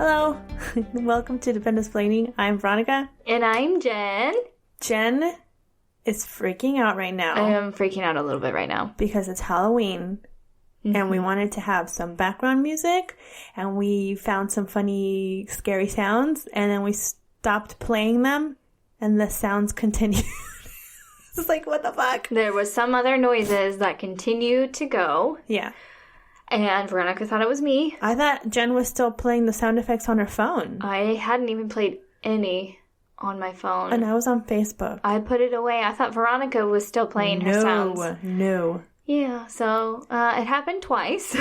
Hello, welcome to DependaScare You. I'm Veronica. And I'm Jen. Jen is freaking out right now. I am freaking out a little bit right now. Because it's Halloween, and we wanted to have some background music, and we found some funny, scary sounds, and then we stopped playing them, and the sounds continued. It's like, what the fuck? There was some other noises that continued to go. Yeah. And Veronica thought it was me. I thought Jen was still playing the sound effects on her phone. I hadn't even played any on my phone. And I was on Facebook. I put it away. I thought Veronica was still playing her sounds. No. Yeah, so it happened twice.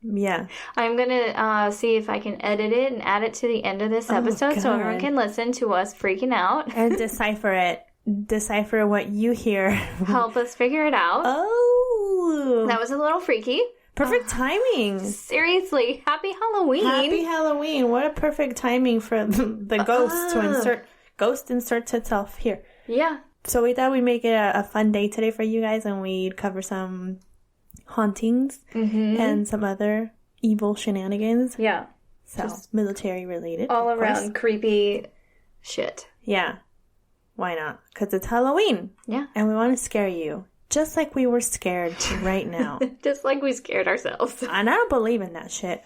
Yeah. I'm going to see if I can edit it and add it to the end of this episode so everyone can listen to us freaking out. And decipher it. Decipher what you hear. Help us figure it out. Oh. That was a little freaky. Perfect timing. Seriously. Happy Halloween. Happy Halloween. What a perfect timing for the ghost to insert. Ghost inserts itself here. Yeah. So we thought we'd make it a fun day today for you guys, and we'd cover some hauntings and some other evil shenanigans. Yeah. So military related. All around creepy shit. Yeah. Why not? Because it's Halloween. Yeah. And we want to scare you. Just like we were scared right now. Just like we scared ourselves. And I don't believe in that shit.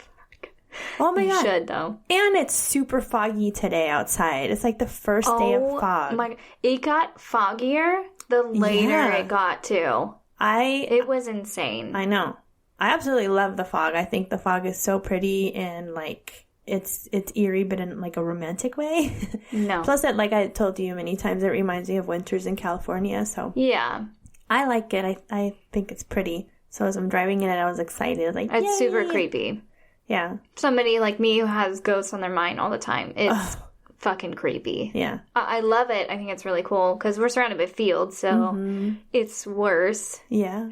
Oh my God. You should, though. And it's super foggy today outside. It's like the first day of fog. It got foggier the later it got, too. It was insane. I know. I absolutely love the fog. I think the fog is so pretty and, like, it's eerie, but in, like, a romantic way. No. Plus, like I told you many times, it reminds me of winters in California, so. Yeah. I like it. I think it's pretty. So as I'm driving in it, I was excited. Like, it's yay! super creepy. Yeah. Somebody like me who has ghosts on their mind all the time. It's fucking creepy. Yeah. I love it. I think it's really cool because we're surrounded by fields, so it's worse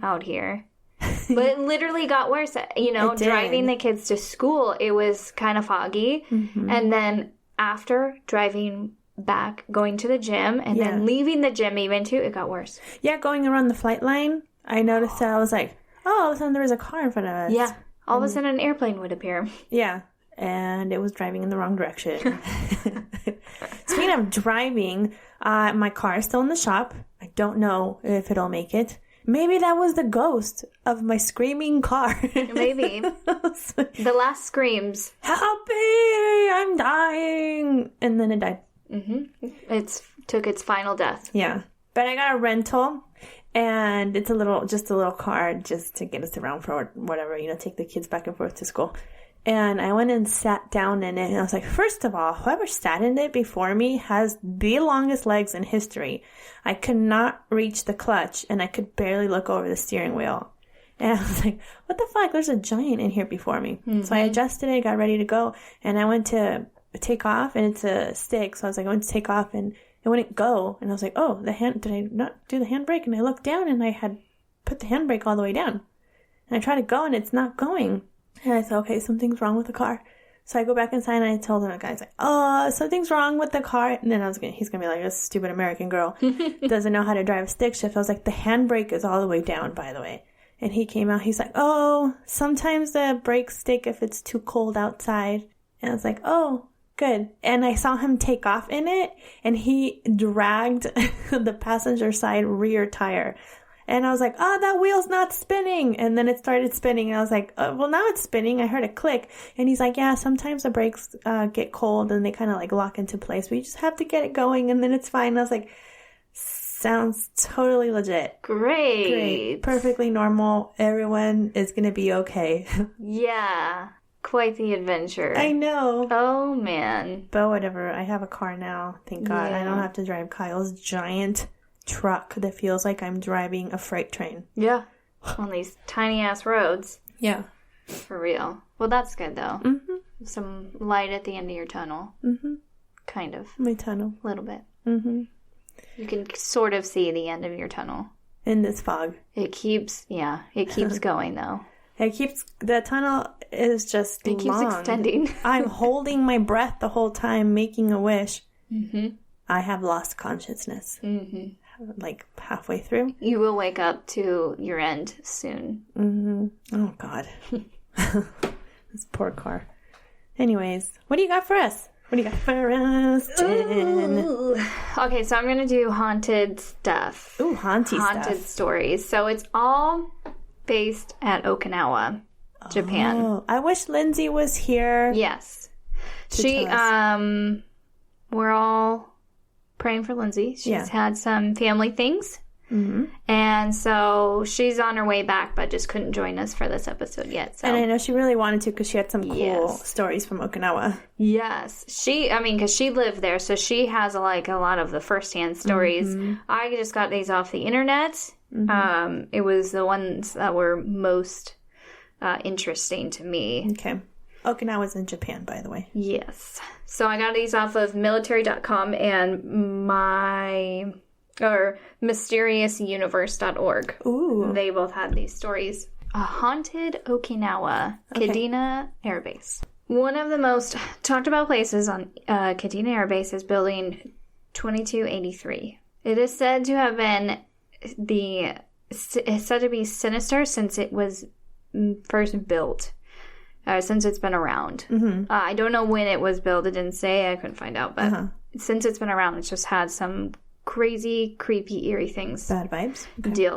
out here. But it literally got worse. You know, driving the kids to school, it was kind of foggy. And then after driving back, going to the gym, and then leaving the gym even too, it got worse. Yeah, going around the flight line, I noticed that I was like, oh, all of a sudden there was a car in front of us. Yeah. All of a sudden an airplane would appear. Yeah. And it was driving in the wrong direction. Speaking of driving, my car is still in the shop. I don't know if it'll make it. Maybe that was the ghost of my screaming car. Maybe. The last screams. Help me! I'm dying! And then it died. It took its final death. Yeah. But I got a rental, and it's just a little car just to get us around for whatever, take the kids back and forth to school. And I went and sat down in it, and I was like, first of all, whoever sat in it before me has the longest legs in history. I could not reach the clutch, and I could barely look over the steering wheel. And I was like, what the fuck? There's a giant in here before me. So I adjusted it, got ready to go, and I went to take off, and it's a stick, so I was like, I went to take off, and it wouldn't go, and I was like, oh, did I not do the handbrake? And I looked down, and I had put the handbrake all the way down, and I tried to go, and it's not going, and I said, okay, something's wrong with the car. So I go back inside, and I told him, the guy's like, oh, something's wrong with the car, and then he's gonna be like, this stupid American girl doesn't know how to drive a stick shift. I was like, the handbrake is all the way down, by the way. And he came out, he's like, oh, sometimes the brakes stick if it's too cold outside. And I was like, oh, good. And I saw him take off in it, and he dragged the passenger side rear tire. And I was like, oh, that wheel's not spinning. And then it started spinning. And I was like, well, now it's spinning. I heard a click. And he's like, yeah, sometimes the brakes get cold and they kind of like lock into place. We just have to get it going, and then it's fine. And I was like, sounds totally legit. Great. Perfectly normal. Everyone is going to be okay. Yeah. Quite the adventure. I know. Oh, man. But whatever. I have a car now. Thank God. I don't have to drive Kyle's giant truck that feels like I'm driving a freight train. Yeah. On these tiny-ass roads. Yeah. For real. Well, that's good, though. Some light at the end of your tunnel. Kind of. My tunnel. A little bit. You can sort of see the end of your tunnel. In this fog. It keeps going, though. The tunnel is just long. It keeps extending. I'm holding my breath the whole time, making a wish. I have lost consciousness. Like halfway through. You will wake up to your end soon. Oh, God. This poor car. Anyways, what do you got for us? What do you got for us, Jen? Okay, so I'm going to do haunted stuff. Ooh, haunted stories. So it's all based at Okinawa, Japan. Oh, I wish Lindsay was here. Yes. We're all praying for Lindsay. She's had some family things. Mm-hmm. And so she's on her way back, but just couldn't join us for this episode yet. So. And I know she really wanted to because she had some cool stories from Okinawa. Yes. Because she lived there, so she has a lot of the firsthand stories. Mm-hmm. I just got these off the internet. Mm-hmm. It was the ones that were most interesting to me. Okay. Okinawa's in Japan, by the way. Yes. So I got these off of military.com and mysteriousuniverse.org. Ooh. They both had these stories. A haunted Okinawa, Kadena Air Base. One of the most talked about places on Kadena Air Base is building 2283. It is said to have been it's said to be sinister since it was first built. Since it's been around. Mm-hmm. I don't know when it was built. It didn't say. I couldn't find out. But since it's been around, it's just had some crazy, creepy, eerie things. Bad vibes? Okay.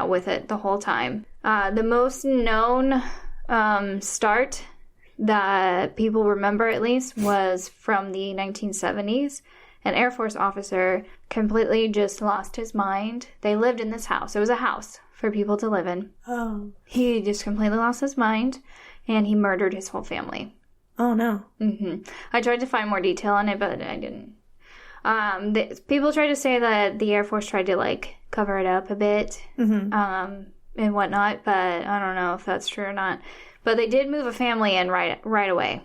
With it the whole time. The most known start that people remember, at least, was from the 1970s. An Air Force officer completely just lost his mind. They lived in this house. It was a house for people to live in. Oh. He just completely lost his mind. And he murdered his whole family. Oh, no. Mm-hmm. I tried to find more detail on it, but I didn't. People try to say that the Air Force tried to, cover it up a bit and whatnot, but I don't know if that's true or not. But they did move a family in right away.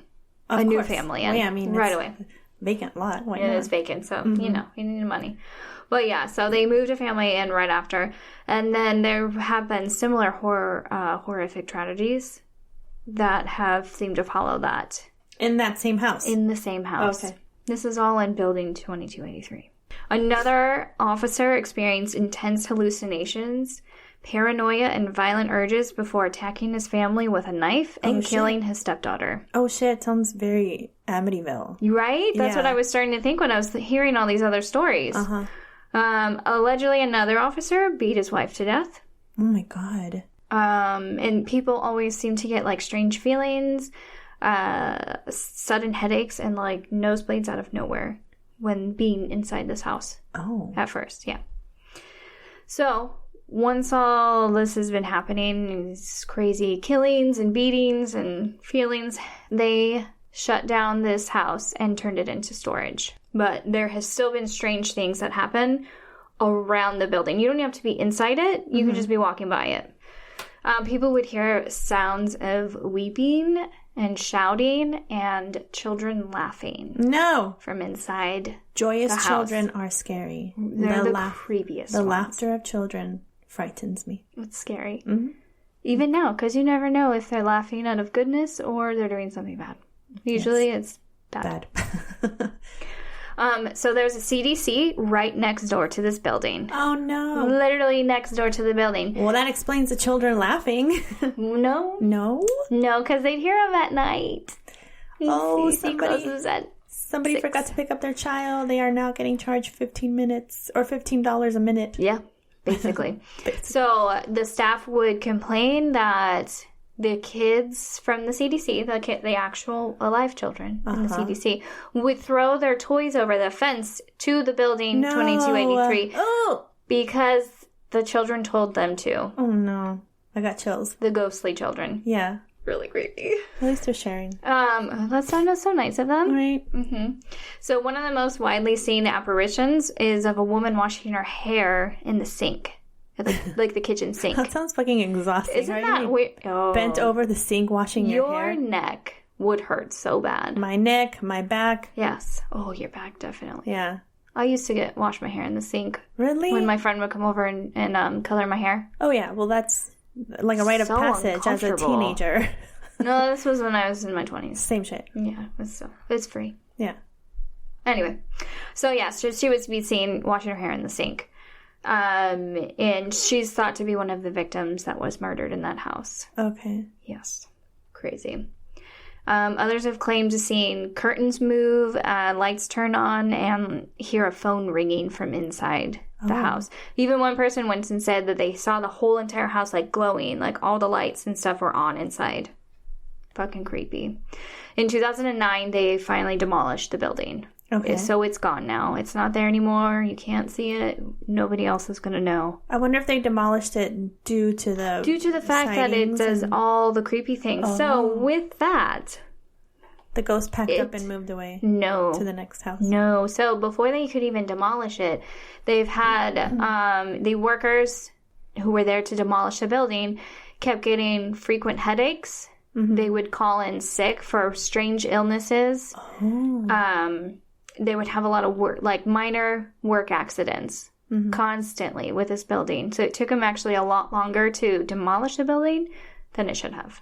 Of new course. family in. Well, yeah, right away. Vacant lot. Why it not? Is vacant, so, you needed money. But yeah, so they moved a family in right after. And then there have been similar horrific tragedies that have seemed to follow that. In that same house? In the same house. Okay. This is all in building 2283. Another officer experienced intense hallucinations, paranoia, and violent urges before attacking his family with a knife and killing his stepdaughter. Oh, shit. Sounds very Amityville. Right? That's what I was starting to think when I was hearing all these other stories. Uh-huh. Allegedly, another officer beat his wife to death. Oh, my God. And people always seem to get strange feelings, sudden headaches, and nosebleeds out of nowhere when being inside this house. Oh. At first, yeah. So once all this has been happening, these crazy killings and beatings and feelings, they shut down this house and turned it into storage. But there has still been strange things that happen around the building. You don't have to be inside it. You can just be walking by it. People would hear sounds of weeping and shouting and children laughing. No! From inside Joyous the house. Children are scary. They're the creepiest The ones. laughter of children frightens me. It's scary. Mm-hmm. Even now, because you never know if they're laughing out of goodness or they're doing something bad. Usually it's bad. So there's a CDC right next door to this building. Oh, no. Literally next door to the building. Well, that explains the children laughing. No. No? No, because they'd hear them at night. Somebody forgot to pick up their child. They are now getting charged 15 minutes or $15 a minute. Yeah, basically. So the staff would complain that the kids from the CDC, the actual alive children in the CDC, would throw their toys over the fence to the building 2283 because the children told them to. Oh, no. I got chills. The ghostly children. Yeah. Really creepy. At least they're sharing. That's not so nice of them. Right. Mm-hmm. So one of the most widely seen apparitions is of a woman washing her hair in the sink. Like the kitchen sink. That sounds fucking exhausting. Isn't that weird? Oh. Bent over the sink washing your hair? Your neck would hurt so bad. My neck, my back. Yes. Oh, your back, definitely. Yeah. I used to wash my hair in the sink. Really? When my friend would come over and color my hair. Oh, yeah. Well, that's like a rite of passage as a teenager. No, this was when I was in my 20s. Same shit. Yeah. It's free. Yeah. Anyway. So, yes, she would be seen washing her hair in the sink. And she's thought to be one of the victims that was murdered in that house. Okay. Yes. Crazy. Others have claimed to seeing curtains move, lights turn on, and hear a phone ringing from inside the house. Even one person went and said that they saw the whole entire house like glowing, like all the lights and stuff were on inside. Fucking creepy. In 2009, they finally demolished the building. Okay. So it's gone now. It's not there anymore. You can't see it. Nobody else is going to know. I wonder if they demolished it due to the fact that it does all the creepy things. Oh. So with that, the ghost packed up and moved away. No. To the next house. No. So before they could even demolish it, they've had the workers who were there to demolish the building kept getting frequent headaches. Mm-hmm. They would call in sick for strange illnesses. Oh. They would have a lot of minor work accidents constantly with this building. So it took them actually a lot longer to demolish the building than it should have.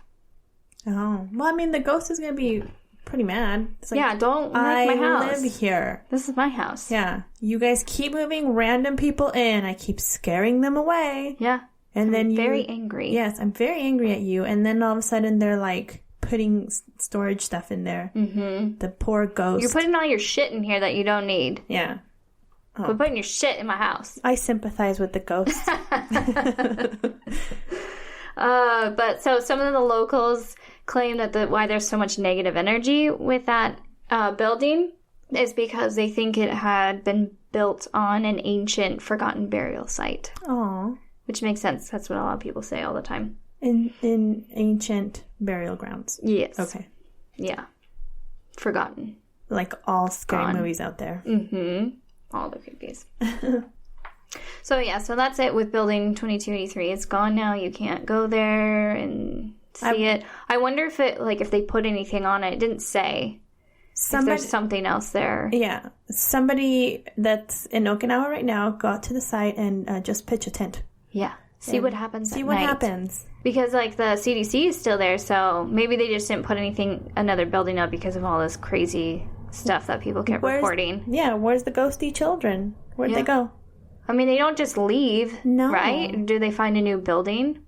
Oh. Well, I mean, the ghost is going to be pretty mad. It's like, yeah, don't wreck my house. I live here. This is my house. Yeah. You guys keep moving random people in. I keep scaring them away. Yeah. And then very angry. Yes, I'm very angry at you. And then all of a sudden they're like putting storage stuff in there. Mm-hmm. The poor ghost. You're putting all your shit in here that you don't need. Yeah. Oh. Quit putting your shit in my house. I sympathize with the ghost. But so some of the locals claim that why there's so much negative energy with that building is because they think it had been built on an ancient forgotten burial site. Aww. Which makes sense. That's what a lot of people say all the time. In ancient burial grounds. Yes. Okay. Yeah. Forgotten. Like all scary movies out there. Mm-hmm. All the creepies. So that's it with building 2283. It's gone now. You can't go there and see it. I wonder if if they put anything on it. It didn't say. If there's something else there. Yeah. Somebody that's in Okinawa right now got to the site and just pitch a tent. Yeah. See what happens. See what happens. Because the CDC is still there, so maybe they just didn't put another building up because of all this crazy stuff that people kept reporting. Yeah, where's the ghosty children? Where'd they go? I mean, they don't just leave, right? Do they find a new building?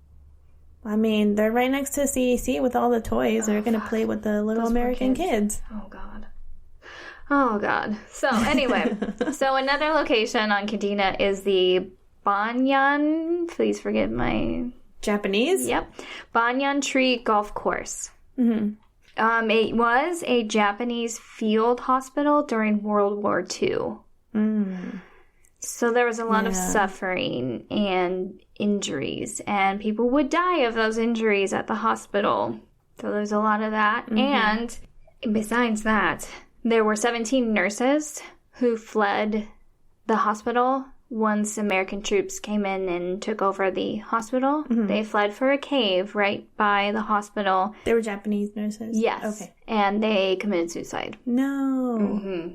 I mean, they're right next to CDC with all the toys. They're going to play with the little American kids. Oh, God. So, anyway. Another location on Kadena is the Banyan, please forgive my... Japanese? Yep. Banyan Tree Golf Course. Mm-hmm. It was a Japanese field hospital during World War II. Mm. So there was a lot of suffering and injuries, and people would die of those injuries at the hospital. So there's a lot of that. Mm-hmm. And besides that, there were 17 nurses who fled the hospital once American troops came in and took over the hospital. Mm-hmm. They fled for a cave right by the hospital. They were Japanese nurses? Yes. Okay. And they committed suicide. No. Mm-hmm.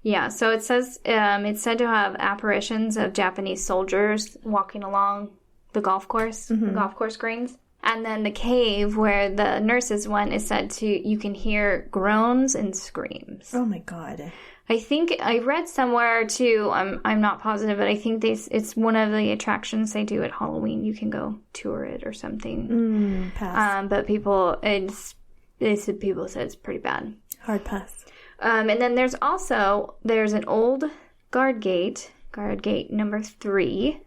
Yeah, so it says it's said to have apparitions of Japanese soldiers walking along the golf course, the golf course greens. And then the cave where the nurses went is said you can hear groans and screams. Oh my God. I think I read somewhere too, I'm not positive, but I think it's one of the attractions they do at Halloween. You can go tour it or something. Pass. But people said it's pretty bad. Hard pass. And then there's an old guard gate number 3,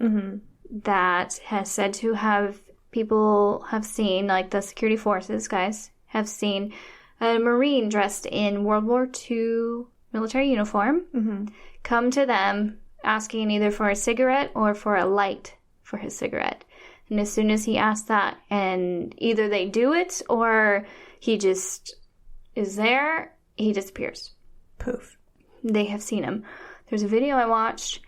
that has said to have people have seen, like the security forces guys have seen a Marine dressed in World War II military uniform come to them asking either for a cigarette or for a light for his cigarette. And as soon as he asks that, and either they do it or he just is there, he disappears. Poof. They have seen him. There's a video I watched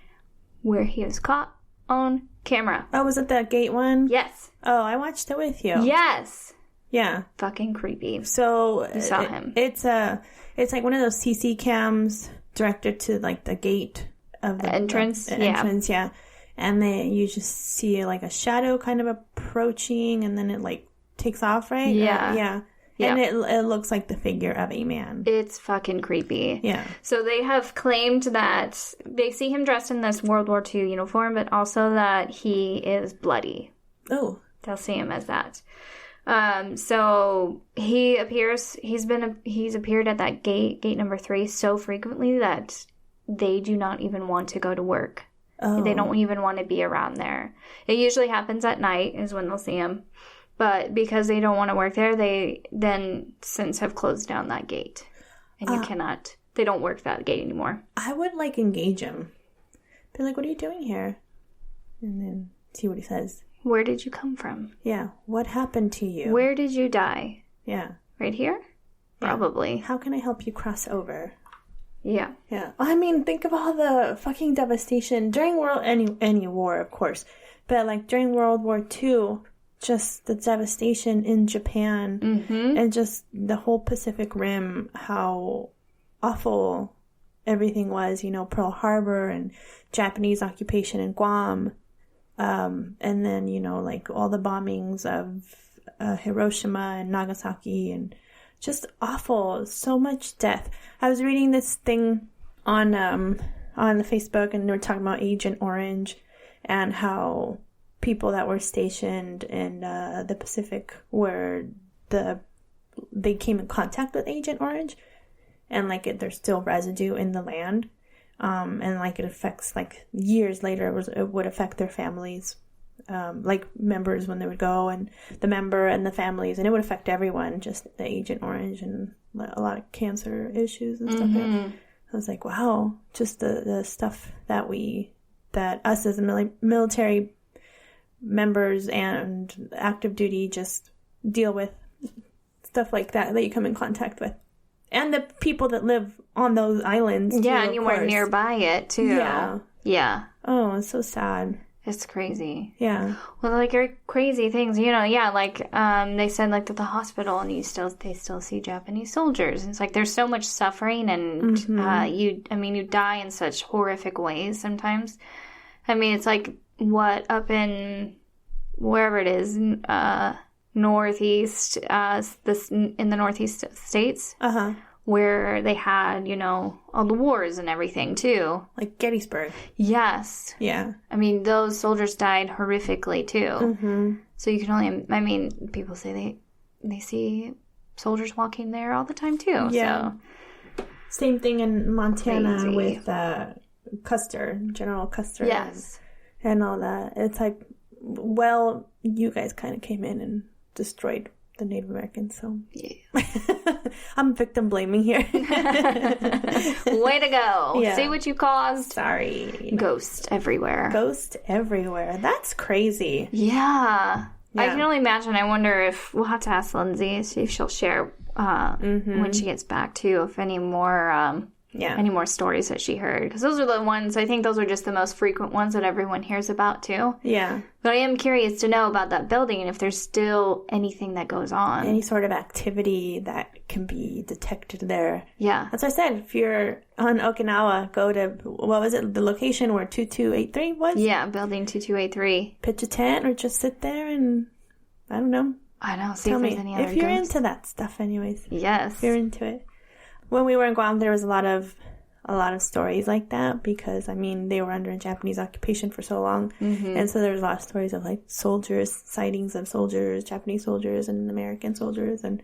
where he was caught on camera. Oh, was it that gate one? Yes. Oh, I watched it with you. Yes. Yeah. Fucking creepy. So you saw him. It's like one of those CC cams directed to like the gate of the entrance. The entrance, yeah. And you just see like a shadow kind of approaching, and then it like takes off, right? Yeah. Yeah. And it looks like the figure of a man. It's fucking creepy. Yeah. So they have claimed that they see him dressed in this World War II uniform, but also that he is bloody. Oh. They'll see him as that. So he's appeared at that gate number 3 so frequently that they do not even want to go to work. Oh. They don't even want to be around there. It usually happens at night is when they'll see him. But because they don't want to work there, they then since have closed down that gate. And they don't work that gate anymore. I would engage him. Be like, what are you doing here? And then see what he says. Where did you come from? Yeah. What happened to you? Where did you die? Yeah. Right here? Yeah. Probably. How can I help you cross over? Yeah. Yeah. I mean, think of all the fucking devastation during any war, of course. But during World War II, just the devastation in Japan and just the whole Pacific Rim, how awful everything was, Pearl Harbor and Japanese occupation in Guam. And then, all the bombings of Hiroshima and Nagasaki and just awful. So much death. I was reading this thing on the Facebook and they were talking about Agent Orange and how people that were stationed in the Pacific they came in contact with Agent Orange and there's still residue in the land. And it affects years later it would affect their families, members when they would go and the member and the families, and it would affect everyone, just the Agent Orange and a lot of cancer issues and stuff. I was like, wow, just the stuff that us as military members and active duty just deal with, stuff like that you come in contact with. And the people that live on those islands. Yeah, and you weren't nearby it, too. Yeah. Yeah. Oh, it's so sad. It's crazy. Yeah. Well, crazy things, they said, at the hospital, and they still see Japanese soldiers. And it's there's so much suffering, and you die in such horrific ways sometimes. I mean, it's up in wherever it is, northeast, in the northeast states, where they had, all the wars and everything too. Like Gettysburg. Yes. Yeah. I mean, those soldiers died horrifically too. So you can only, people say they see soldiers walking there all the time too. Yeah. So. Same thing in Montana with Custer, General Custer. Yes. And all that. It's you guys kind of came in and destroyed the Native Americans, so yeah. I'm victim blaming here. Way to go. Yeah. See what you caused? Sorry. Ghost everywhere. That's crazy. Yeah. I can only imagine. I wonder if we'll have to ask Lindsay, see if she'll share when she gets back too, if any more stories that she heard, because those are the ones, I think those are just the most frequent ones that everyone hears about too. Yeah. But I am curious to know about that building and if there's still anything that goes on. Any sort of activity that can be detected there. Yeah. As I said, if you're on Okinawa, go to, what was it, the location where 2283 was? Yeah, building 2283. Pitch a tent or just sit there and, I don't know. I know, see if there's any other if you're ghosts. into that stuff anyways. Yes. If you're into it. When we were in Guam, there was a lot of stories like that because, they were under Japanese occupation for so long. And so there was a lot of stories of, soldiers, sightings of soldiers, Japanese soldiers and American soldiers. And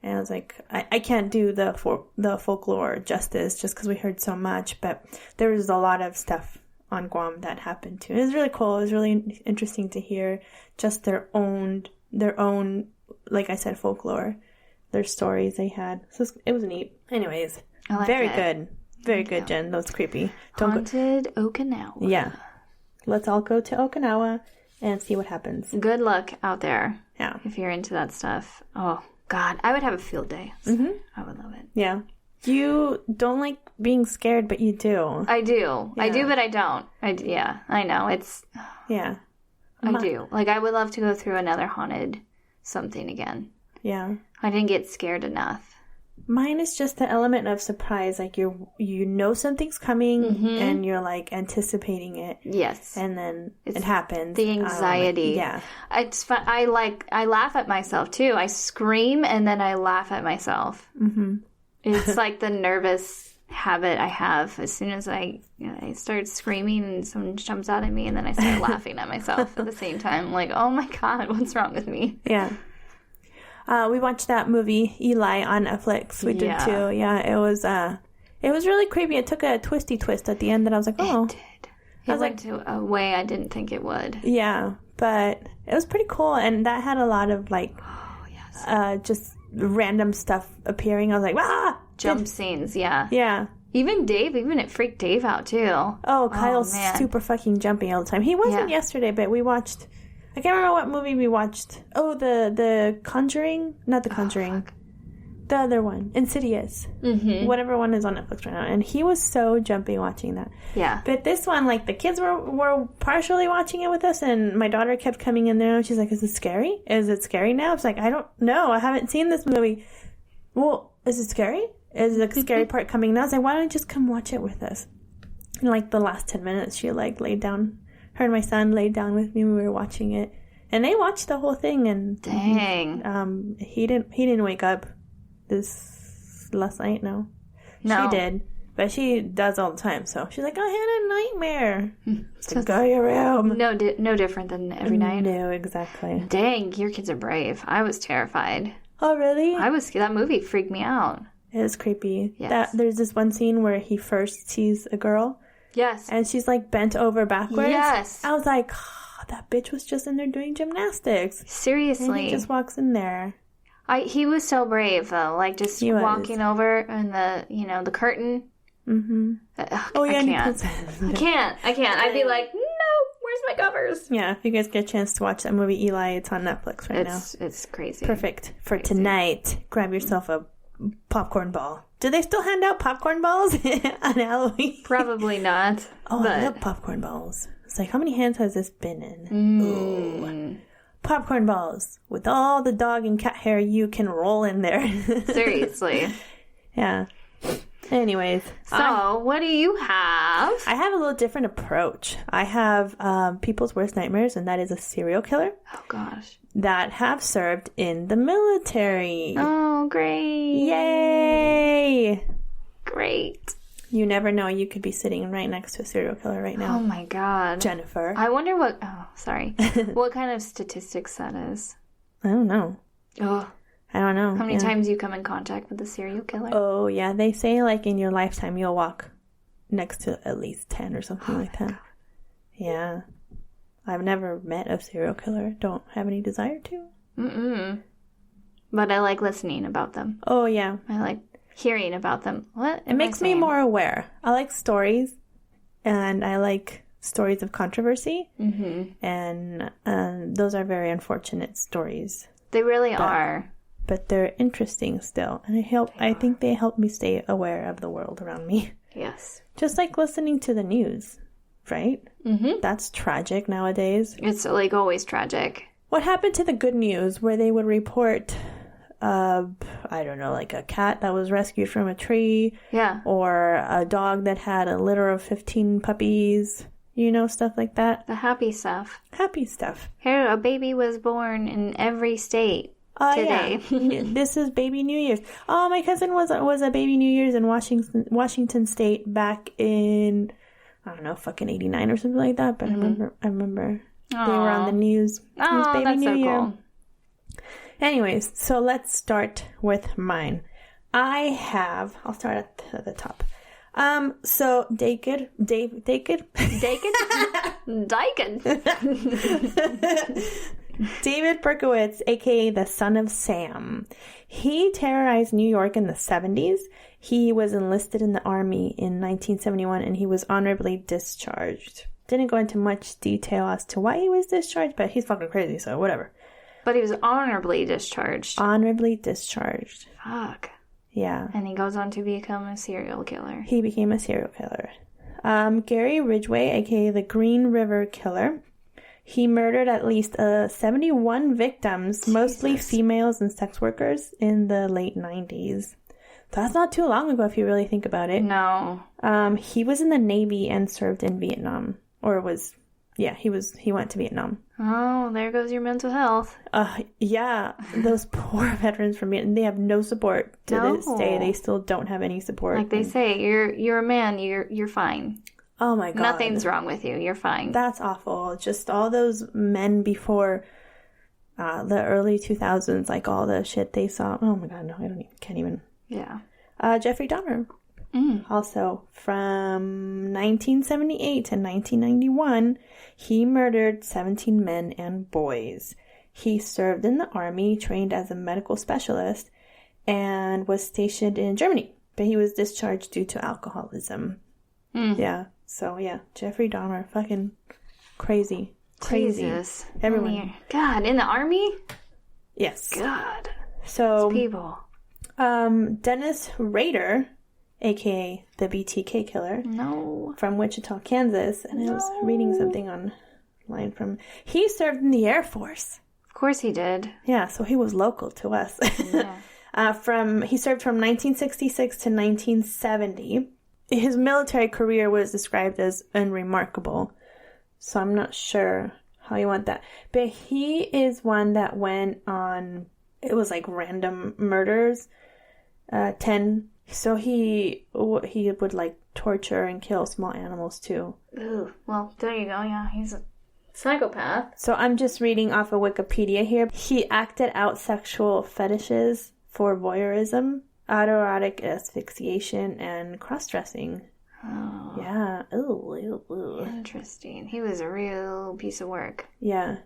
I was like, I can't do the folklore justice just because we heard so much. But there was a lot of stuff on Guam that happened, too. It was really cool. It was really interesting to hear just their own, like I said, folklore. Their stories they had. So it was neat. Anyways, very good. Very good, Jen. That was creepy. Haunted Okinawa. Yeah. Let's all go to Okinawa and see what happens. Good luck out there. Yeah. If you're into that stuff. Oh, God. I would have a field day. I would love it. Yeah. You don't like being scared, but you do. I do. Yeah. I do, but I don't. Yeah, I know. It's... Yeah. I do. I would love to go through another haunted something again. Yeah. I didn't get scared enough. Mine is just the element of surprise. You know something's coming and you're anticipating it. Yes. And then it happens. The anxiety. Yeah. It's fun. I laugh at myself too. I scream and then I laugh at myself. It's like the nervous habit I have. As soon as I start screaming and someone jumps out at me and then I start laughing at myself at the same time. I'm like, oh my God, what's wrong with me? Yeah. We watched that movie, Eli, on Netflix. We did too. Yeah, it was really creepy. It took a twisty twist at the end that I was like, oh. It did. It went to a way I didn't think it would. Yeah, but it was pretty cool. And that had a lot of, like, just random stuff appearing. I was like, ah! Jump scenes, yeah. Yeah. Even it freaked Dave out, too. Oh, Kyle's super fucking jumpy all the time. He wasn't yesterday, but we watched... I can't remember what movie we watched. Oh, the Conjuring? Not the Conjuring. The other one. Insidious. Mm-hmm. Whatever one is on Netflix right now. And he was so jumpy watching that. Yeah. But this one, like, the kids were partially watching it with us, and my daughter kept coming in there, and she's like, is it scary? Is it scary now? It's like, I don't know. I haven't seen this movie. Well, is it scary? Is the scary part coming now? I was like, why don't you just come watch it with us? And, like, the last 10 minutes, she, like, laid down. Her and my son laid down with me when we were watching it. And they watched the whole thing, and... Dang. He didn't wake up this last night, no. She did. But she does all the time, so she's like, I had a nightmare. So go to your room. No different than every night. No, exactly. Dang, your kids are brave. I was terrified. Oh, really? That movie freaked me out. It was creepy. Yes. There's this one scene where he first sees a girl. Yes. And she's, like, bent over backwards. Yes. I was like, oh, that bitch was just in there doing gymnastics. Seriously. And he just walks in there. He was so brave, though. Like, just walking over and the curtain. Mm-hmm. I can't. I'd be like, no, where's my covers? Yeah, if you guys get a chance to watch that movie, Eli, it's on Netflix now. It's crazy. Perfect for tonight. Grab yourself a popcorn ball. Do they still hand out popcorn balls on Halloween? Probably not. Oh, I love popcorn balls. It's like, how many hands has this been in? Ooh. Popcorn balls with all the dog and cat hair you can roll in there. Seriously. Yeah. Anyways. So, what do you have? I have a little different approach. I have people's worst nightmares, and that is a serial killer. Oh, gosh. That have served in the military. Oh, great. Yay. Great. You never know. You could be sitting right next to a serial killer right now. Oh, my God. Jennifer. I wonder what... Oh, sorry. What kind of statistics that is. I don't know. Oh. I don't know. How many times you come in contact with a serial killer? Oh, yeah. They say, like, in your lifetime, you'll walk next to at least 10 or something like that. God. Yeah. I've never met a serial killer. Don't have any desire to. Mm-mm. But I like listening about them. Oh, yeah. I like hearing about them. What? It makes me more aware. I like stories, and I like stories of controversy. Mm-hmm. And those are very unfortunate stories. They really are. But they're interesting still. And I think they help me stay aware of the world around me. Yes. Just like listening to the news, right? Mm-hmm. That's tragic nowadays. It's like always tragic. What happened to the good news where they would report, I don't know, like a cat that was rescued from a tree? Yeah. Or a dog that had a litter of 15 puppies? You know, stuff like that. The happy stuff. Happy stuff. Here, a baby was born in every state. Today. Yeah. This is baby New Year's. Oh, my cousin was a baby New Year's in Washington State back in, I don't know, fucking 89 or something like that. But mm-hmm. I remember they were on the news. Oh, it was baby that's New so Year. cool. Anyways, so let's start with mine. I'll start at the top. So David. David Berkowitz, aka the Son of Sam. He terrorized New York in the 70s. He was enlisted in the Army in 1971, and he was honorably discharged. Didn't go into much detail as to why he was discharged, but he's fucking crazy, so whatever. But he was honorably discharged. Honorably discharged. Fuck. Yeah. And he goes on to become a serial killer. He became a serial killer. Gary Ridgway, aka the Green River Killer. He murdered at least 71 victims, Jesus. Mostly females and sex workers, in the late 90s. That's not too long ago if you really think about it. No. He was in the Navy and served in Vietnam. He went to Vietnam. Oh, there goes your mental health. Yeah, those poor veterans from Vietnam, they have no support to this day. They still don't have any support. Like they say, you're a man, you're fine. Oh my God. Nothing's wrong with you. You're fine. That's awful. Just all those men before the early 2000s, like all the shit they saw. Oh my God, no, can't even. Yeah. Jeffrey Dahmer. Also, from 1978 to 1991, he murdered 17 men and boys. He served in the army, trained as a medical specialist, and was stationed in Germany. But he was discharged due to alcoholism. Yeah. So, yeah, Jeffrey Dahmer, fucking crazy. Crazy. Jesus. Everyone. God, in the army? Yes. God. So, those people. Dennis Rader, a.k.a. the BTK killer. No. From Wichita, Kansas. And I was reading something online from... He served in the Air Force. Of course he did. Yeah, so he was local to us. Yeah. He served from 1966 to 1970. His military career was described as unremarkable. So I'm not sure how you want that. But he is one that went on... It was like random murders. 10. So he would like torture and kill small animals too. Ooh, well, there you go. Yeah, he's a psychopath. So I'm just reading off of Wikipedia here. He acted out sexual fetishes for voyeurism, autoerotic asphyxiation, and cross-dressing. Oh. Yeah. Ooh. Interesting. He was a real piece of work. Yeah.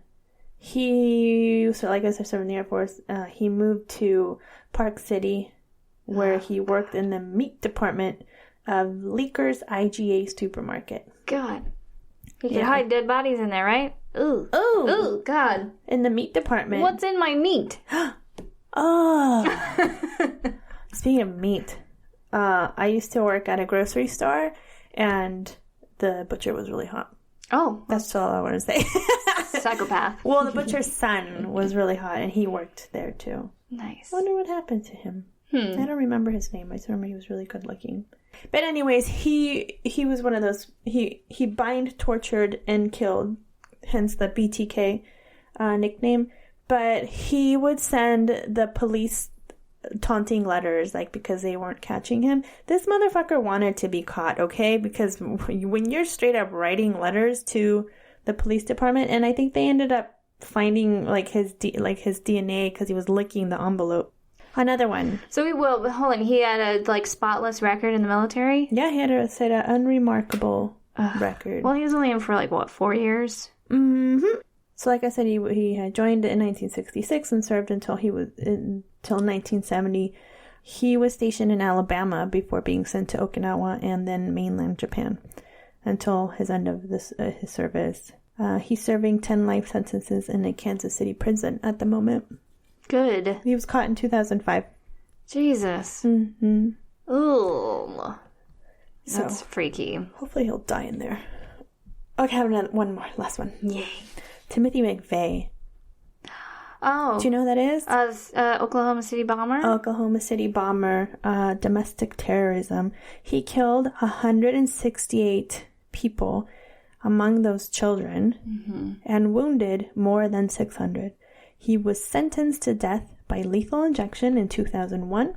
So like I said, served in the Air Force. He moved to Park City, where he worked in the meat department of Leaker's IGA supermarket. God. He could hide dead bodies in there, right? Ooh. Ooh, God. In the meat department. What's in my meat? Oh. Speaking of meat, I used to work at a grocery store, and the butcher was really hot. Oh. That's all I want to say. Psychopath. Well, the butcher's son was really hot, and he worked there, too. Nice. I wonder what happened to him. I don't remember his name. I just remember he was really good looking. But anyways, he was one of those... He bind, tortured, and killed, hence the BTK nickname. But he would send the police taunting letters, like, because they weren't catching him. This motherfucker wanted to be caught, okay? Because when you're straight up writing letters to the police department, and I think they ended up finding his DNA because he was licking the envelope. Another one. So hold on, he had a spotless record in the military? Yeah, he had an unremarkable record. Well, he was only in for 4 years? Mm-hmm. So like I said, he had joined in 1966 and served until 1970. He was stationed in Alabama before being sent to Okinawa and then mainland Japan until his end of his service. He's serving 10 life sentences in a Kansas City prison at the moment. Good. He was caught in 2005. Jesus. Mm-hmm. Ooh. That's freaky. Hopefully he'll die in there. Okay, I have one more. Last one. Yay. Timothy McVeigh. Oh. Do you know who that is? Oklahoma City bomber? Oklahoma City bomber. Domestic terrorism. He killed 168 people, among those children, and wounded more than 600. He was sentenced to death by lethal injection in 2001.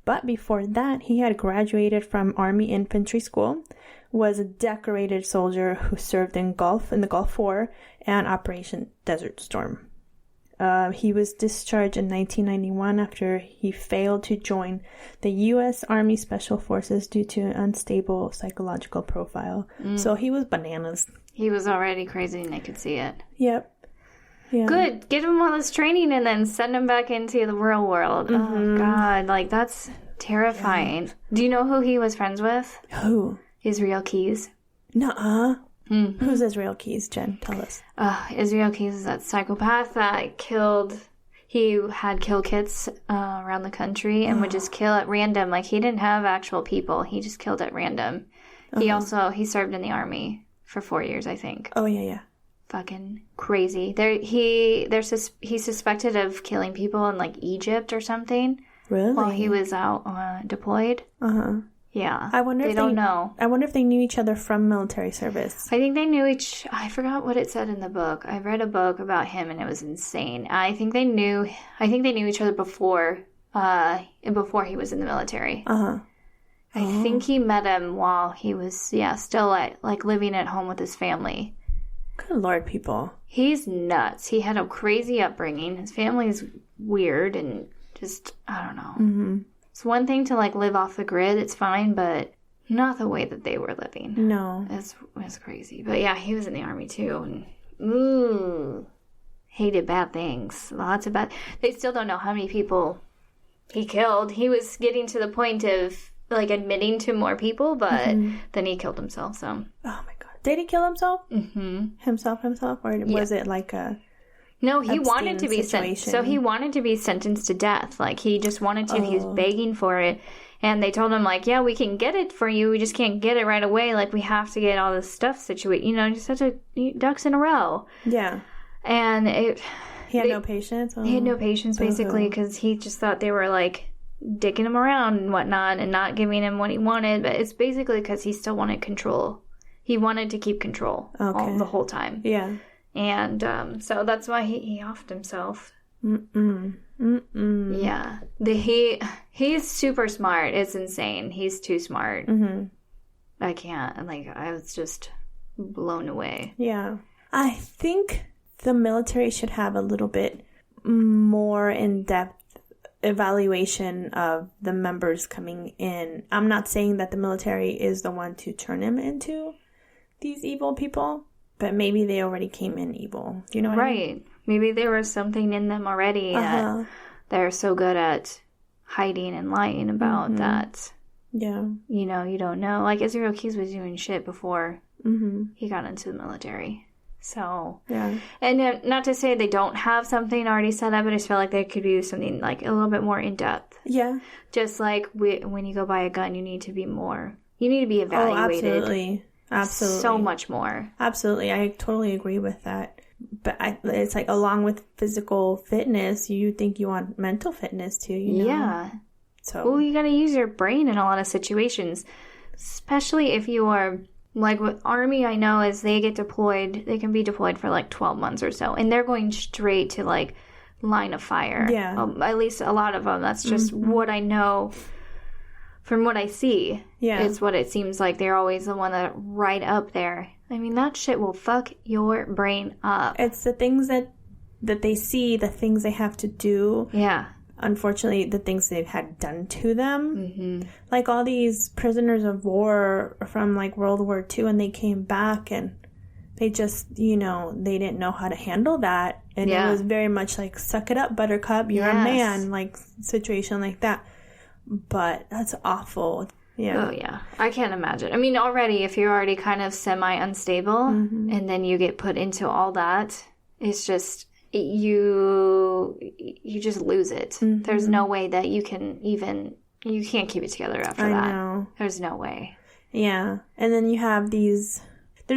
But before that, he had graduated from Army Infantry School, was a decorated soldier who served in the Gulf War and Operation Desert Storm. He was discharged in 1991 after he failed to join the U.S. Army Special Forces due to an unstable psychological profile. So he was bananas. He was already crazy and they could see it. Yep. Yeah. Good. Give him all this training and then send him back into the real world. Oh, God. that's terrifying. Yeah. Do you know who he was friends with? Who? Israel Keys. Nuh-uh. Mm-hmm. Who's Israel Keys, Jen? Tell us. Israel Keys is that psychopath that he had kill kits around the country and would just kill at random. He didn't have actual people. He just killed at random. He served in the army for 4 years, I think. Oh, yeah. Fucking crazy. He's suspected of killing people in Egypt or something. Really? While he was out deployed. Uh-huh. Yeah. I wonder if they don't know. I wonder if they knew each other from military service. I think they knew I forgot what it said in the book. I read a book about him and it was insane. I think they knew each other before he was in the military. Uh-huh. I think he met him while he was still living at home with his family. Good Lord, people. He's nuts. He had a crazy upbringing. His family's weird and just, I don't know. Mm-hmm. It's one thing to, like, live off the grid. It's fine, but not the way that they were living. No. It's crazy. But, yeah, he was in the Army, too. And, hated bad things. Lots of bad... They still don't know how many people he killed. He was getting to the point of, like, admitting to more people, but then he killed himself, so... Oh, my God. Did he kill himself? Mm-hmm. Himself? Or was it, like, a... No, he wanted to be sentenced. So he wanted to be sentenced to death. Like, he just wanted to. He was begging for it. And they told him, like, yeah, we can get it for you. We just can't get it right away. Like, we have to get all this stuff situated. You know, just have to ducks in a row. Yeah. And he had no patience? He had no patience, basically, because he just thought they were, like, dicking him around and whatnot and not giving him what he wanted. But it's basically because he still wanted control. He wanted to keep control the whole time. Yeah. And so that's why he offed himself. Yeah. He's super smart. It's insane. He's too smart. Mm-hmm. I can't. Like, I was just blown away. Yeah. I think the military should have a little bit more in-depth evaluation of the members coming in. I'm not saying that the military is the one to turn them into these evil people. But maybe they already came in evil. Do you know what I mean? Right. Maybe there was something in them already that they're so good at hiding and lying about that. Yeah. You know, you don't know. Like, Israel Keys was doing shit before he got into the military. So, yeah. And not to say they don't have something already set up, but I just feel like they could use something, like, a little bit more in-depth. Yeah. Just like when you go buy a gun, you need to be evaluated. Oh, absolutely. Absolutely. So much more. Absolutely. I totally agree with that. But it's like along with physical fitness, you think you want mental fitness too, you know? Yeah. So. Well, you got to use your brain in a lot of situations, especially if you are, like with Army, I know as they get deployed, they can be deployed for like 12 months or so. And they're going straight to like line of fire. Yeah. At least a lot of them. That's just what I know. From what I see, it's what it seems like. They're always the one that right up there. I mean, that shit will fuck your brain up. It's the things that they see, the things they have to do. Yeah. Unfortunately, the things they've had done to them. Mm-hmm. Like all these prisoners of war from like World War II, and they came back and they just, you know, they didn't know how to handle that. And it was very much like, suck it up, buttercup, you're a man, like situation like that. But that's awful. Yeah. Oh, yeah. I can't imagine. I mean, already, if you're already kind of semi-unstable, and then you get put into all that, it's just, you just lose it. Mm-hmm. There's no way that you can you can't keep it together after that. I know. There's no way. Yeah. And then you have there's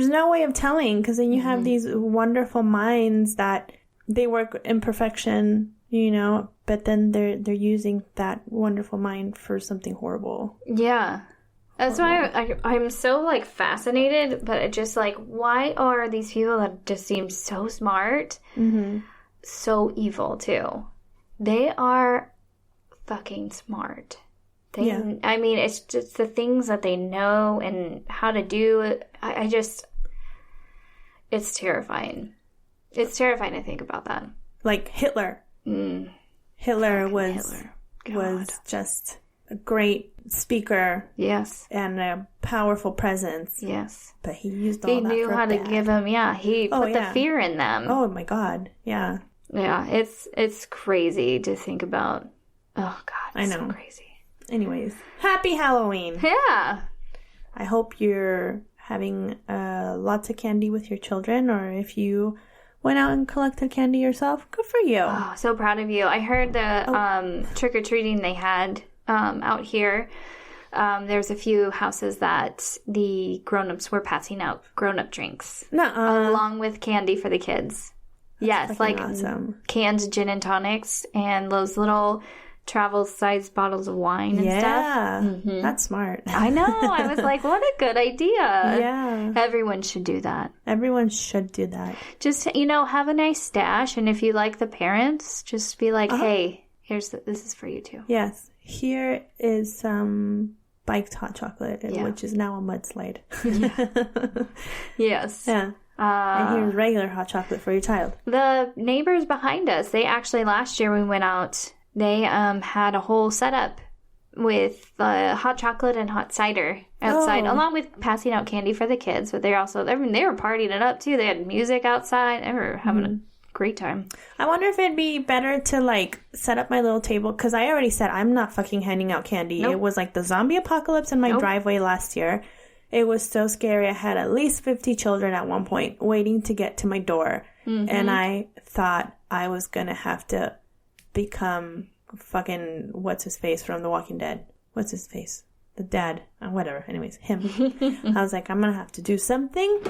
no way of telling, because then you have these wonderful minds that they work in perfection, you know, but then they're using that wonderful mind for something horrible. Yeah. That's why I'm so, like, fascinated, but it just, like, why are these people that just seem so smart so evil, too? They are fucking smart. I mean, it's just the things that they know and how to do. It's terrifying. It's terrifying to think about that. Like Hitler. Hitler was just a great speaker. Yes. And a powerful presence. Yes. But he used all that for He knew how to give them, he put the fear in them. Oh, my God. Yeah. Yeah, it's crazy to think about. Oh, God, it's so crazy. Anyways, happy Halloween. Yeah. I hope you're having lots of candy with your children, or if you went out and collected candy yourself, good for you. Oh, so proud of you. I heard the trick-or-treating they had out here. There's a few houses that the grown-ups were passing out grown-up drinks. Along with candy for the kids. That's like awesome. Canned gin and tonics and those little travel-sized bottles of wine and stuff. Yeah, that's smart. I know. I was like, what a good idea. Yeah. Everyone should do that. Everyone should do that. Just, have a nice stash, and if you like the parents, just be like, hey, this is for you too. Yes. Here is some biked hot chocolate, which is now a mudslide. Yes. Yeah. And here's regular hot chocolate for your child. The neighbors behind us, they actually, last year we went out, they had a whole setup with hot chocolate and hot cider outside, along with passing out candy for the kids. But they were partying it up too. They had music outside. They were having a great time. I wonder if it'd be better to like set up my little table, because I already said I'm not fucking handing out candy. Nope. It was like the zombie apocalypse in my driveway last year. It was so scary. I had at least 50 children at one point waiting to get to my door. And I thought I was going to have to become fucking what's his face from The Walking Dead. What's his face? The dad. Whatever. Anyways, him. I was like, I'm going to have to do something.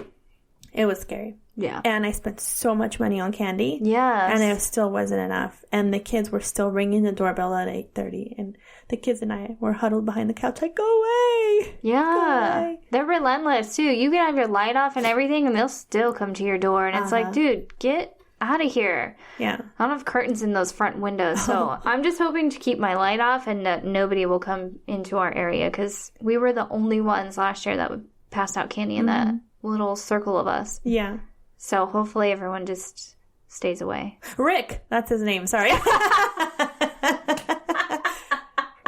It was scary. Yeah. And I spent so much money on candy. Yes. And it still wasn't enough. And the kids were still ringing the doorbell at 8:30. And the kids and I were huddled behind the couch like, go away. Yeah. Go away. They're relentless, too. You can have your light off and everything, and they'll still come to your door. And it's like, dude, get out of here. Yeah. I don't have curtains in those front windows, so I'm just hoping to keep my light off and that nobody will come into our area, because we were the only ones last year that would pass out candy in that little circle of us. Yeah. So hopefully everyone just stays away. Rick. That's his name. Sorry.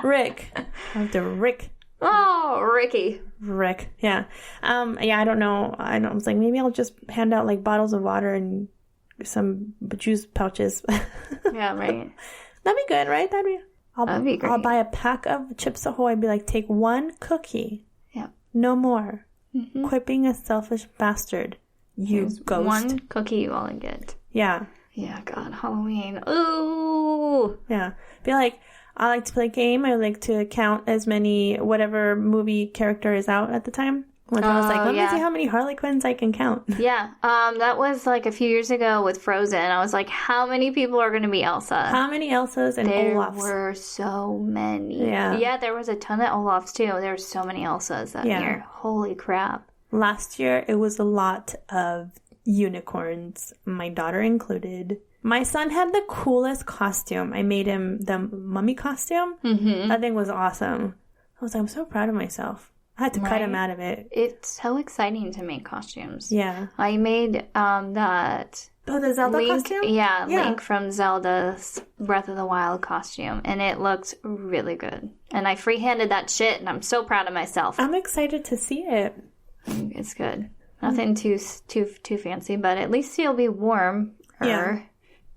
Rick. I have to Rick. Oh, Ricky. Rick. Yeah. Yeah, I don't know. I was like, maybe I'll just hand out like bottles of water and some juice pouches. Yeah, right. That'd be good, right? That'd be great. I'll buy a pack of Chips Ahoy and be like, take one cookie. Yeah. No more. Quit being a selfish bastard. You ghost. One cookie you all get. Yeah. Yeah, God, Halloween. Ooh. Yeah. Be like, I like to play a game. I like to count as many whatever movie character is out at the time. Which I was like, let me see how many Harley Quinns I can count. Yeah. That was like a few years ago with Frozen. I was like, how many people are going to be Elsa? How many Elsas and Olafs? There were so many. Yeah. Yeah, there was a ton of Olafs too. There were so many Elsas that year. Holy crap. Last year, it was a lot of unicorns, my daughter included. My son had the coolest costume. I made him the mummy costume. That thing was awesome. I was like, I'm so proud of myself. I had to cut him out of it. It's so exciting to make costumes. Yeah. I made that... Oh, the Zelda costume? Yeah, Link from Zelda's Breath of the Wild costume. And it looked really good. And I freehanded that shit, and I'm so proud of myself. I'm excited to see it. It's good. Nothing too fancy, but at least he'll be warm. Yeah.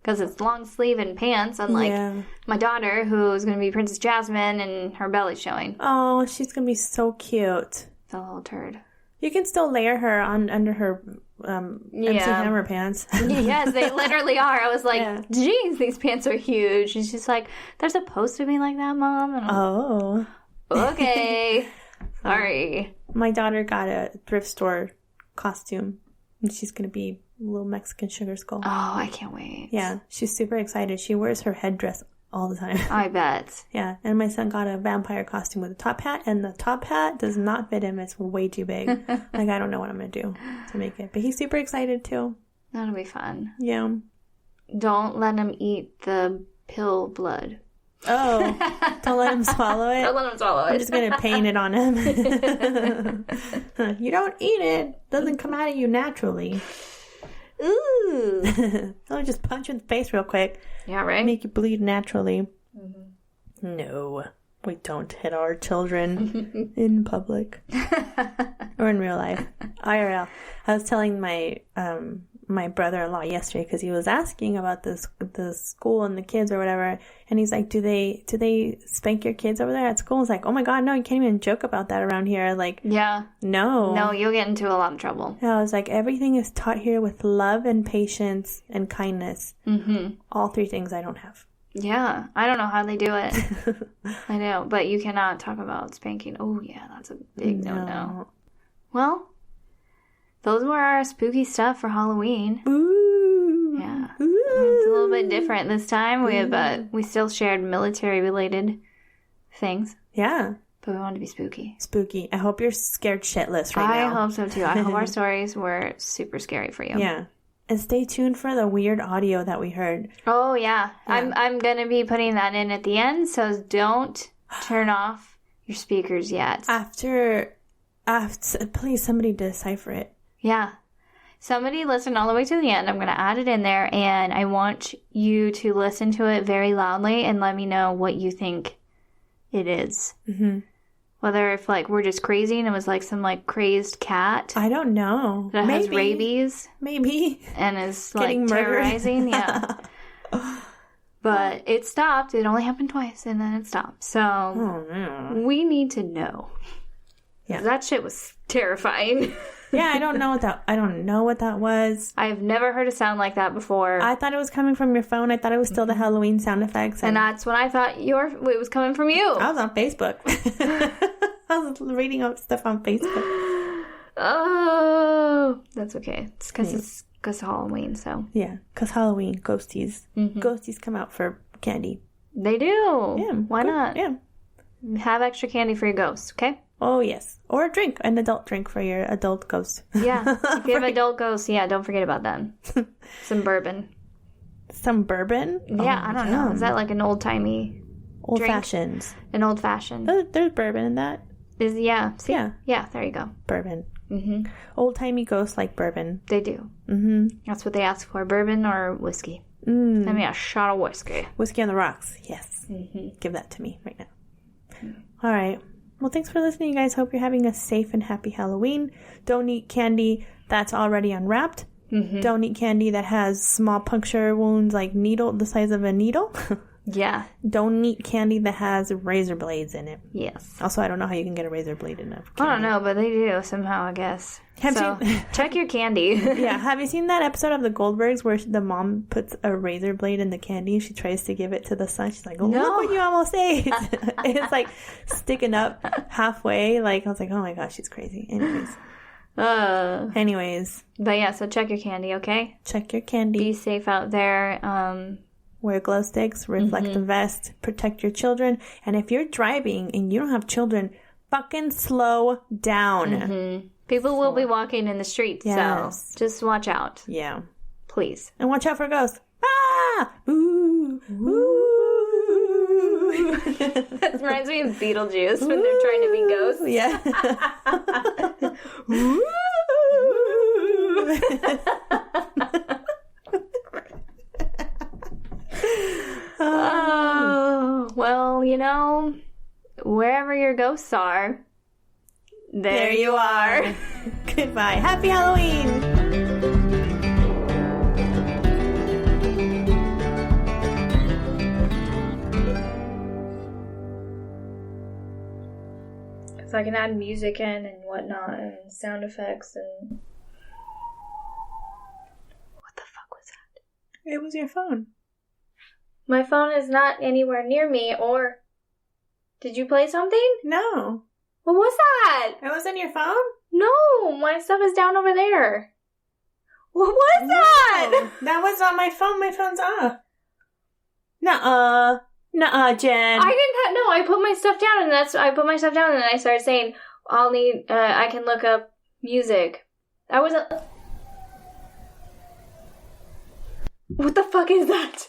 Because it's long sleeve and pants, unlike my daughter, who's going to be Princess Jasmine, and her belly's showing. Oh, she's going to be so cute. The little turd. You can still layer her under her MC Hammer pants. Yes, they literally are. I was like, geez, these pants are huge. And she's like, they're supposed to be like that, Mom. And okay. Sorry. My daughter got a thrift store costume, and she's going to be a little Mexican sugar skull. Oh, I can't wait. Yeah, she's super excited. She wears her headdress all the time. I bet. Yeah, and my son got a vampire costume with a top hat, and the top hat does not fit him. It's way too big. Like, I don't know what I'm going to do to make it. But he's super excited, too. That'll be fun. Yeah. Don't let him eat the pill blood. Oh, don't let him swallow it? Don't let him swallow it. I'm just going to paint it on him. You don't eat it. It doesn't come out of you naturally. Ooh. I'll just punch you in the face real quick. Yeah, right? Make you bleed naturally. No, we don't hit our children in public. Or in real life. IRL. I was telling my my brother-in-law yesterday, because he was asking about the school and the kids or whatever, and he's like, do they spank your kids over there at school? I was like, oh my god, no, you can't even joke about that around here. Like, no, you'll get into a lot of trouble. Yeah, I was like, everything is taught here with love and patience and kindness. All three things I don't have. Yeah, I don't know how they do it. I know, but you cannot talk about spanking. Oh yeah, that's a big no. Well, those were our spooky stuff for Halloween. Ooh. Yeah. Ooh. It's a little bit different this time. We still shared military-related things. Yeah. But we wanted to be spooky. Spooky. I hope you're scared shitless right now. I hope so, too. I hope our stories were super scary for you. Yeah. And stay tuned for the weird audio that we heard. Oh, yeah. I'm going to be putting that in at the end, so don't turn off your speakers yet. After please, somebody decipher it. Yeah. somebody listened all the way to the end. I'm going to add it in there, and I want you to listen to it very loudly and let me know what you think it is. Mm-hmm. Whether if, like, we're just crazy and it was, like, some, like, crazy cat. I don't know. That has rabies. Maybe. And is, like, terrorizing. Yeah. But it stopped. It only happened twice, and then it stopped. So, we need to know. Yeah. That shit was terrifying. Yeah, I don't know what that was. I've never heard a sound like that before. I thought it was coming from your phone. I thought it was still the Halloween sound effects. And that's when I thought it was coming from you. I was on Facebook. I was reading up stuff on Facebook. Oh, that's okay. It's because of Halloween, so. Yeah, because Halloween, ghosties. Mm-hmm. Ghosties come out for candy. They do. Yeah. Why not? Yeah. Have extra candy for your ghost, okay? Oh, yes. Or a drink, an adult drink for your adult ghost. Yeah. If you have adult ghosts, don't forget about them. Some bourbon. Some bourbon? Yeah, I don't know. Is that like an old-timey old-fashioned? An old-fashioned. There's bourbon in that. Yeah. See? Yeah. Yeah, there you go. Bourbon. Mm-hmm. Old-timey ghosts like bourbon. They do. Mm-hmm. That's what they ask for, bourbon or whiskey. I mean, a shot of whiskey. Whiskey on the rocks, yes. Mm-hmm. Give that to me right now. All right. Well, thanks for listening, you guys. Hope you're having a safe and happy Halloween. Don't eat candy that's already unwrapped. Mm-hmm. Don't eat candy that has small puncture wounds like the size of a needle. Yeah. Don't eat candy that has razor blades in it. Yes. Also, I don't know how you can get a razor blade in a candy. I don't know, but they do somehow, I guess. Check your candy. Yeah. Have you seen that episode of The Goldbergs where the mom puts a razor blade in the candy? She tries to give it to the son. She's like, oh, no. Look what you almost ate. It's like sticking up halfway. Like, I was like, oh my gosh, she's crazy. Anyways. But yeah, so check your candy, okay? Check your candy. Be safe out there. Wear glow sticks, reflective vest, protect your children. And if you're driving and you don't have children, fucking slow down. Mm-hmm. People will be walking in the streets, so just watch out. Yeah. Please. And watch out for ghosts. Ah! Ooh! Ooh! That reminds me of Beetlejuice when they're trying to be ghosts. Yeah. Oh, well, wherever your ghosts are, there you are. Goodbye. Happy Halloween. So I can add music in and whatnot and sound effects and... What the fuck was that? It was your phone. My phone is not anywhere near me, or... Did you play something? No. What was that? It was in your phone? No, my stuff is down over there. What was that? That was on my phone. My phone's off. Nuh-uh, Jen. I didn't no, I put my stuff down and I put my stuff down and then I started saying, I can look up music. I wasn't... What the fuck is that?